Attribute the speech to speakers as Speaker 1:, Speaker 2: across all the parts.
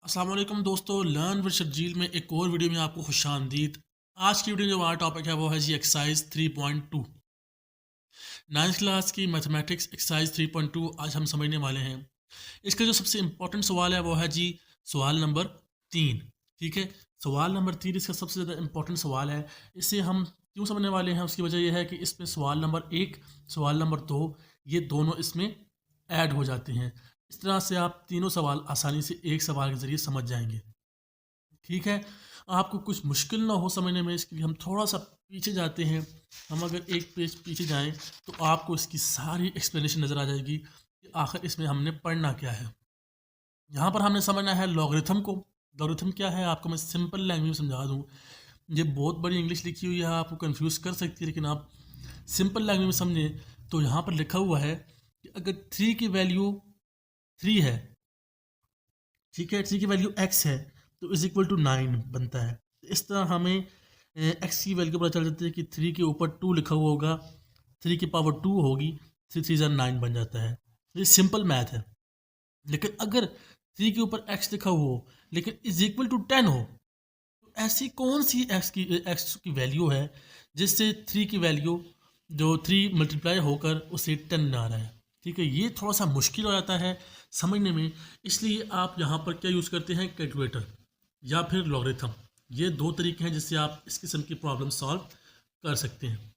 Speaker 1: अस्सलाम वालेकुम दोस्तों, लर्न विद शर्जील में एक और वीडियो में आपको खुशामदीद। आज की वीडियो में जो हमारा टॉपिक है वो है जी एक्सरसाइज 3.2 नाइन्थ क्लास की मैथमेटिक्स एक्सरसाइज 3.2 आज हम समझने वाले हैं। इसका जो सबसे इम्पोर्टेंट सवाल है वो है जी सवाल नंबर 3। ठीक है, सवाल नंबर 3 इसका सबसे ज़्यादा इम्पोर्टेंट सवाल है। इसे हम क्यों समझने वाले हैं, उसकी वजह यह है कि इसमें सवाल नंबर 1 सवाल नंबर 2 ये दोनों इसमें ऐड हो जाते हैं। इस तरह से आप तीनों सवाल आसानी से एक सवाल के ज़रिए समझ जाएंगे। ठीक है, आपको कुछ मुश्किल ना हो समझने में, इसके लिए हम थोड़ा सा पीछे जाते हैं। हम अगर एक पेज पीछे जाएं तो आपको इसकी सारी एक्सप्लेनेशन नज़र आ जाएगी कि आखिर इसमें हमने पढ़ना क्या है। यहाँ पर हमने समझना है लॉगरिथम को। लॉगरिथम क्या है आपको मैं सिंपल लैंग्वेज में समझा दूँ। ये बहुत बड़ी इंग्लिश लिखी हुई है, आपको कंफ्यूज कर सकती है, लेकिन आप सिंपल लैंग्वेज में समझें तो यहाँ पर लिखा हुआ है कि अगर 3 की वैल्यू 3 है, ठीक है, 3 की वैल्यू x है तो इज इक्वल टू 9 बनता है। इस तरह हमें x की वैल्यू पता चल जाती है कि 3 के ऊपर 2 लिखा हुआ होगा, 3 की पावर 2 होगी, 3 3 9 बन जाता है। ये सिंपल मैथ है। लेकिन अगर 3 के ऊपर x लिखा हुआ हो लेकिन इज इक्वल टू 10 हो, तो ऐसी कौन सी x की वैल्यू है जिससे 3 की वैल्यू जो 3 मल्टीप्लाई होकर उसे 10 आ रहा है। ठीक है, ये थोड़ा सा मुश्किल हो जाता है समझने में, इसलिए आप यहाँ पर क्या यूज़ करते हैं, कैलकुलेटर या फिर लॉगरिथम। ये दो तरीके हैं जिससे आप इस किस्म की प्रॉब्लम सॉल्व कर सकते हैं।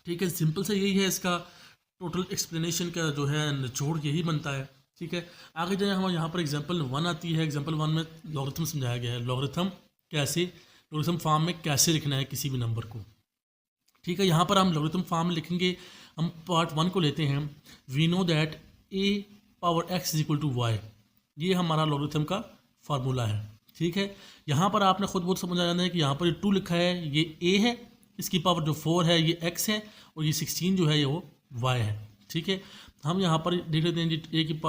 Speaker 1: ठीक है, सिंपल से यही है, इसका टोटल एक्सप्लेनेशन का जो है निचोड़ यही बनता है। ठीक है, आगे जाए हम यहाँ पर एग्जांपल 1 आती है। एग्जांपल 1 में लॉगरिथम समझाया गया है, लॉगरिथम फॉर्म में कैसे लिखना है किसी भी नंबर को। ठीक है, यहाँ पर हम लॉगरिथम फॉर्म में लिखेंगे। हम पार्ट 1 को लेते हैं। We know that a power x is equal to y, ये हमारा लॉगरिथम का फार्मूला है। ठीक है, यहाँ पर आपने खुद बहुत समझ आ जाना है कि यहाँ पर ये 2 लिखा है ये a है, इसकी पावर जो 4 है ये x है, और ये 16 जो है ये वो y है। ठीक है, हम यहाँ पर देख लेते हैं जी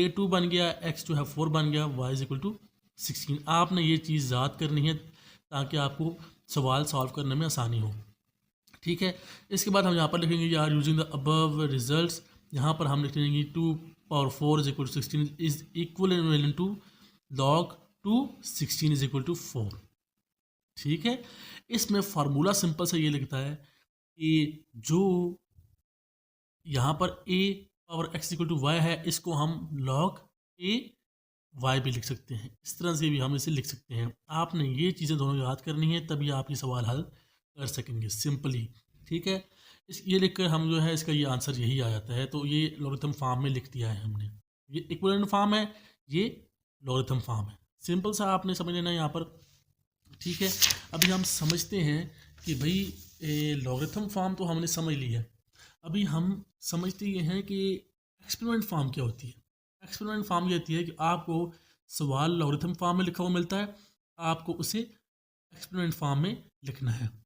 Speaker 1: a 2 बन गया, x जो है 4 बन गया, y इज इक्वल टू 16। आपने ये चीज़ याद करनी है ताकि आपको सवाल सॉल्व करने में आसानी हो। ठीक है, इसके बाद हम यहाँ पर लिखेंगे यार यूजिंग द अबव रिजल्ट्स। यहाँ पर हम लिख लेंगे 2 power 4 is equal to 16 is equal to log 2 16 is equal to 4। ठीक है, इसमें फार्मूला सिंपल से ये लिखता है कि जो यहाँ पर a power x equal to y है, इसको हम लॉग a वाई भी लिख सकते हैं। इस तरह से भी हम इसे लिख सकते हैं। आपने ये चीज़ें दोनों याद करनी है, तभी आप ये सवाल हल कर सकेंगे सिंपली। ठीक है, इस ये लिखकर हम जो है इसका ये आंसर यही आ जाता है। तो ये लॉगरिथम फॉर्म में लिख दिया है हमने। ये इक्विवेलेंट फॉर्म है, ये लॉगरिथम फॉर्म है। सिंपल सा आपने समझ लेना है यहाँ पर। ठीक है, अभी हम समझते हैं कि भाई लॉगरिथम फॉर्म तो हमने समझ ली है। अभी हम समझते ये हैं कि एक्सपेरिमेंट फॉर्म क्या होती है। एक्सपेरिमेंट फॉर्म ये होती है कि आपको सवाल लॉगरिथम फॉर्म में लिखा हुआ मिलता है, आपको उसे एक्सपेरिमेंट फॉर्म में लिखना है।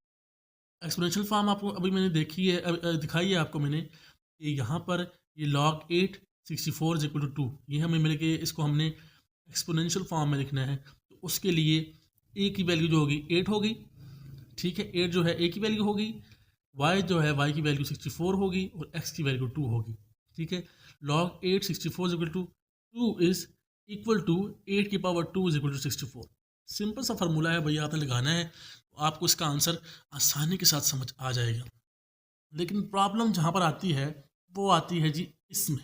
Speaker 1: एक्सपोनेंशियल फॉर्म आपको अभी मैंने देखी है, दिखाई है आपको मैंने कि यहाँ पर ये log 8 64 इज इक्वल टू 2, ये हमें मिल गए। इसको हमने एक्सपोनेंशियल फॉर्म में लिखना है, तो उसके लिए a की वैल्यू जो होगी 8 होगी। ठीक है, 8 जो है a की वैल्यू होगी, y जो है y की वैल्यू 64 होगी, और x की वैल्यू 2 होगी। ठीक है, log 8 64 is equal to 2 is equal to 8 की power 2 is equal to 64। Simple सा फार्मूला है भैया, आपने लगाना है तो आपको इसका आंसर आसानी के साथ समझ आ जाएगा। लेकिन प्रॉब्लम जहाँ पर आती है वो आती है जी इसमें,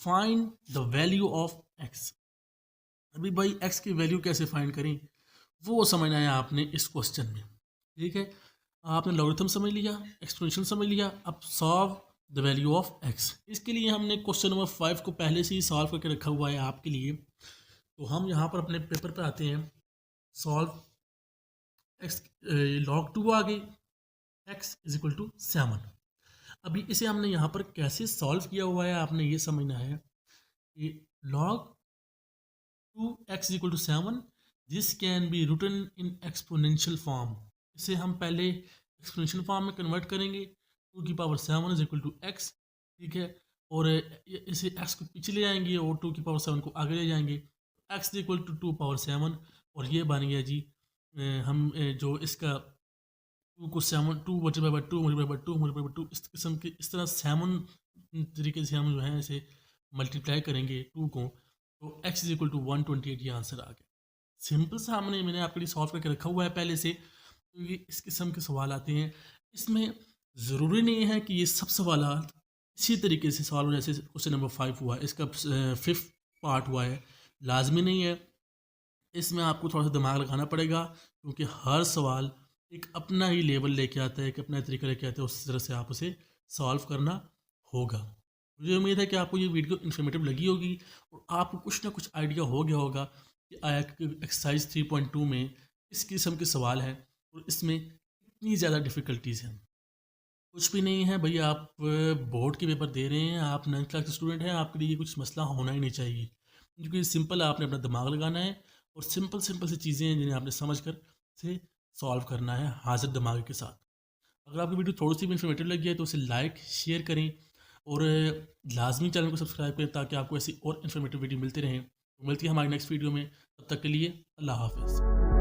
Speaker 1: find the value of x। अभी भाई x की वैल्यू कैसे फाइंड करें वो समझना है आपने इस क्वेश्चन में। ठीक है, आपने लॉगरिथम समझ लिया, एक्सपोनेंशियल समझ लिया, अब solve the value of x। इसके लिए हमने क्वेश्चन नंबर 5 को पहले से ही सॉल्व करके रखा हुआ है आपके लिए। तो हम यहाँ पर अपने पेपर पे आते हैं। सॉल्व x, log 2 आ गई, x इज इक्वल टू 7। अभी इसे हमने यहाँ पर कैसे सॉल्व किया हुआ है आपने ये समझना है कि log 2x is equal to 7 this can be written in exponential form. इसे हम पहले एक्सपोनेंशियल फॉर्म में कन्वर्ट करेंगे, 2 की power 7 is equal to x। ठीक है, और इसे x को पीछे ले जाएंगे और 2 की पावर 7 को आगे ले जाएंगे, x is equal to 2 power 7, और ये बन गया जी हम जो इसका 2 को 7 2 multiply by 2 multiply by 2 multiply by 2 इस किस्म के इस तरह 7 तरीके से हम जो है इसे मल्टीप्लाई करेंगे 2 को, तो x इज इक्वल टू 128 ये आंसर आ गया। सिंपल सा मैंने आपके लिए सॉल्व करके रखा हुआ है पहले से। तो ये इस किस्म के सवाल आते हैं, इसमें ज़रूरी नहीं है कि ये सब सवाल इसी तरीके से सॉल्व हो जैसे क्वेश्चन नंबर 5 हुआ है, इसका 5th पार्ट हुआ है, लाजमी नहीं है। इसमें आपको थोड़ा सा दिमाग लगाना पड़ेगा क्योंकि हर सवाल एक अपना ही लेवल लेके आता है, एक अपना तरीका लेके आता है, उस तरह से आप उसे सॉल्व करना होगा। मुझे उम्मीद है कि आपको ये वीडियो इन्फॉर्मेटिव लगी होगी और आपको कुछ ना कुछ आइडिया हो गया होगा कि एक्सरसाइज 3.2 में किस किस्म के सवाल हैं और इसमें कितनी ज़्यादा डिफ़िकल्टीज़ हैं। कुछ भी नहीं है भैया, आप बोर्ड के पेपर दे रहे हैं, आप 9th क्लास के स्टूडेंट हैं, आपके लिए ये कुछ मसला होना ही नहीं चाहिए क्योंकि सिंपल आपने अपना दिमाग लगाना है और सिंपल सिंपल सी चीज़ें हैं जिन्हें आपने समझ कर से सॉल्व करना है हाजिर दिमाग के साथ। अगर आपकी वीडियो थोड़ी सी भी इन्फॉर्मेटिव लगी है तो उसे लाइक शेयर करें और लाजमी चैनल को सब्सक्राइब करें ताकि आपको ऐसी और इन्फॉर्मेटिव वीडियो मिलती रहें। तो मिलती है हमारी नेक्स्ट वीडियो में, तब तक के लिए अल्लाह हाफिज़।